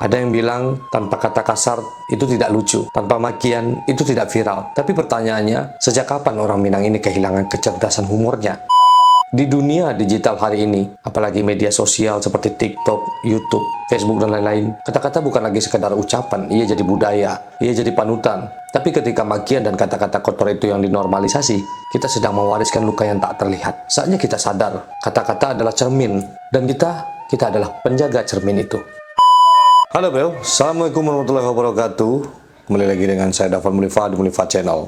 Ada yang bilang tanpa kata kasar itu tidak lucu, tanpa makian itu tidak viral. Tapi pertanyaannya, sejak kapan orang Minang ini kehilangan kecerdasan humornya? Di dunia digital hari ini, apalagi media sosial seperti TikTok, YouTube, Facebook, dan lain-lain, kata-kata bukan lagi sekedar ucapan, ia jadi budaya, ia jadi panutan. Tapi ketika makian dan kata-kata kotor itu yang dinormalisasi, kita sedang mewariskan luka yang tak terlihat. Saatnya kita sadar, kata-kata adalah cermin, dan kita adalah penjaga cermin itu. Halo bro, Assalamualaikum warahmatullahi wabarakatuh. Kembali lagi dengan saya Dafan Mulifa di Mulifa Channel.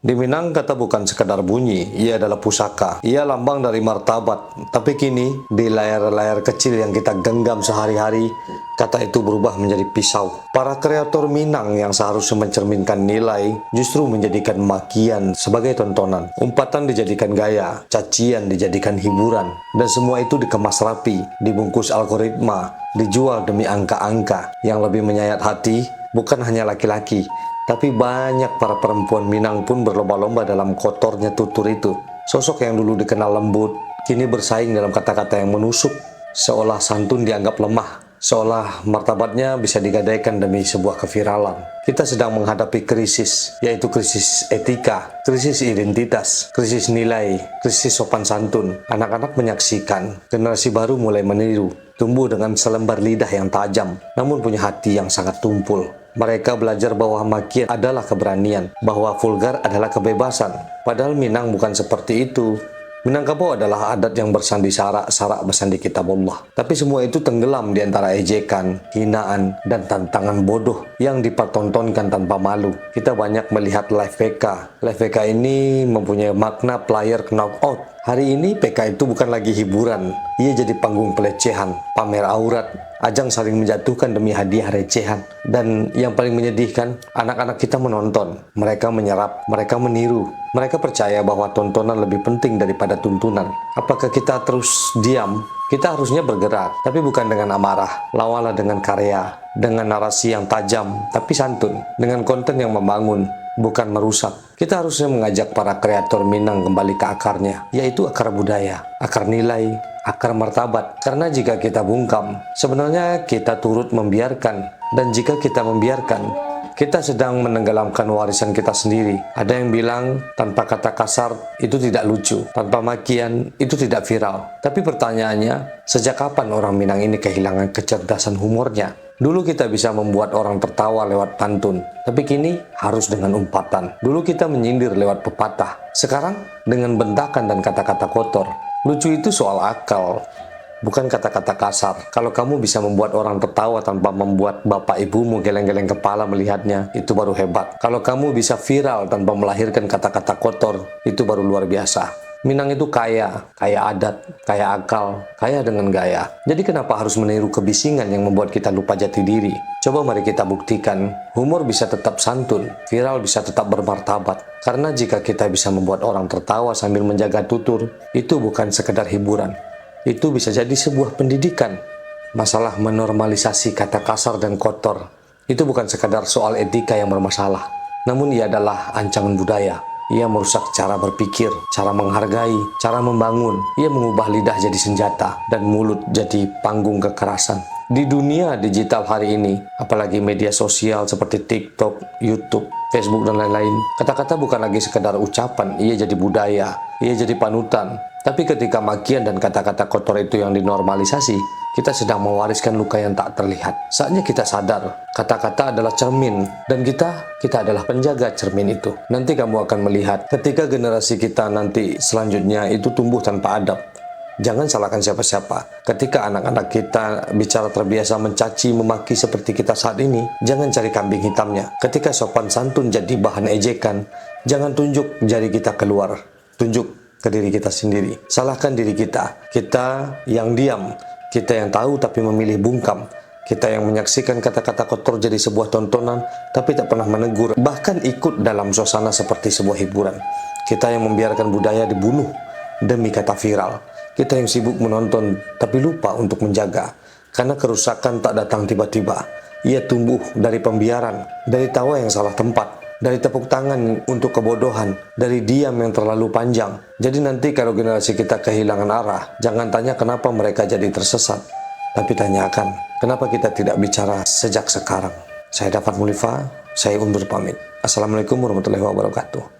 Di Minang kata bukan sekedar bunyi, ia adalah pusaka. Ia lambang dari martabat. Tapi kini, di layar-layar kecil yang kita genggam sehari-hari, kata itu berubah menjadi pisau. Para kreator Minang yang seharusnya mencerminkan nilai, justru menjadikan makian sebagai tontonan. Umpatan dijadikan gaya, cacian dijadikan hiburan. Dan semua itu dikemas rapi, dibungkus algoritma, dijual demi angka-angka. Yang lebih menyayat hati, bukan hanya laki-laki, tapi banyak para perempuan Minang pun berlomba-lomba dalam kotornya tutur itu. Sosok yang dulu dikenal lembut, kini bersaing dalam kata-kata yang menusuk. Seolah santun dianggap lemah, seolah martabatnya bisa digadaikan demi sebuah keviralan. Kita sedang menghadapi krisis, yaitu krisis etika, krisis identitas, krisis nilai, krisis sopan santun. Anak-anak menyaksikan, generasi baru mulai meniru, tumbuh dengan selembar lidah yang tajam, namun punya hati yang sangat tumpul. Mereka belajar bahwa makian adalah keberanian, bahwa vulgar adalah kebebasan. Padahal Minang bukan seperti itu. Minangkabau adalah adat yang bersandi sarak bersandi kitabullah. Tapi semua itu tenggelam di antara ejekan, hinaan, dan tantangan bodoh yang dipertontonkan tanpa malu. Kita banyak melihat live PK. Live PK ini mempunyai makna player knock out. Hari ini PK itu bukan lagi hiburan, ia jadi panggung pelecehan, pamer aurat, ajang saling menjatuhkan demi hadiah recehan. Dan yang paling menyedihkan, anak-anak kita menonton, mereka menyerap, mereka meniru, mereka percaya bahwa tontonan lebih penting daripada tuntunan. Apakah kita terus diam? Kita harusnya bergerak, tapi bukan dengan amarah. Lawanlah dengan karya, dengan narasi yang tajam, tapi santun, dengan konten yang membangun, bukan merusak. Kita harusnya mengajak para kreator Minang kembali ke akarnya, yaitu akar budaya, akar nilai, akar martabat. Karena jika kita bungkam, sebenarnya kita turut membiarkan. Dan jika kita membiarkan, kita sedang menenggelamkan warisan kita sendiri. Ada yang bilang tanpa kata kasar itu tidak lucu, tanpa makian itu tidak viral. Tapi pertanyaannya, sejak kapan orang Minang ini kehilangan kecerdasan humornya? Dulu kita bisa membuat orang tertawa lewat pantun, tapi kini harus dengan umpatan. Dulu kita menyindir lewat pepatah, sekarang dengan bentakan dan kata-kata kotor. Lucu itu soal akal, bukan kata-kata kasar. Kalau kamu bisa membuat orang tertawa tanpa membuat bapak ibumu geleng-geleng kepala melihatnya, itu baru hebat. Kalau kamu bisa viral tanpa melahirkan kata-kata kotor, itu baru luar biasa. Minang itu kaya adat, kaya akal, kaya dengan gaya. Jadi kenapa harus meniru kebisingan yang membuat kita lupa jati diri? Coba mari kita buktikan, humor bisa tetap santun, viral bisa tetap bermartabat. Karena jika kita bisa membuat orang tertawa sambil menjaga tutur, itu bukan sekedar hiburan. Itu bisa jadi sebuah pendidikan. Masalah menormalisasi kata kasar dan kotor, itu bukan sekadar soal etika yang bermasalah, namun ia adalah ancaman budaya. Ia merusak cara berpikir, cara menghargai, cara membangun. Ia mengubah lidah jadi senjata dan mulut jadi panggung kekerasan. Di dunia digital hari ini, apalagi media sosial seperti TikTok, YouTube, Facebook, dan lain-lain, kata-kata bukan lagi sekedar ucapan, ia jadi budaya, ia jadi panutan. Tapi ketika makian dan kata-kata kotor itu yang dinormalisasi, kita sedang mewariskan luka yang tak terlihat. Saatnya kita sadar, kata-kata adalah cermin, dan kita adalah penjaga cermin itu. Nanti kamu akan melihat, ketika generasi kita nanti selanjutnya itu tumbuh tanpa adab. Jangan salahkan siapa-siapa. Ketika anak-anak kita bicara terbiasa mencaci, memaki seperti kita saat ini, jangan cari kambing hitamnya. Ketika sopan santun jadi bahan ejekan, jangan tunjuk jari kita keluar. Tunjuk ke diri kita sendiri. Salahkan diri kita. Kita yang diam, kita yang tahu tapi memilih bungkam, kita yang menyaksikan kata-kata kotor jadi sebuah tontonan tapi tak pernah menegur, bahkan ikut dalam suasana seperti sebuah hiburan. Kita yang membiarkan budaya dibunuh demi kata viral. Kita yang sibuk menonton tapi lupa untuk menjaga. Karena kerusakan tak datang tiba-tiba. Ia tumbuh dari pembiaran, dari tawa yang salah tempat. dari tepuk tangan untuk kebodohan, dari diam yang terlalu panjang. Jadi nanti kalau generasi kita kehilangan arah, jangan tanya kenapa mereka jadi tersesat, tapi tanyakan kenapa kita tidak bicara sejak sekarang. Saya Dafar Mulifa, saya undur pamit. Assalamualaikum warahmatullahi wabarakatuh.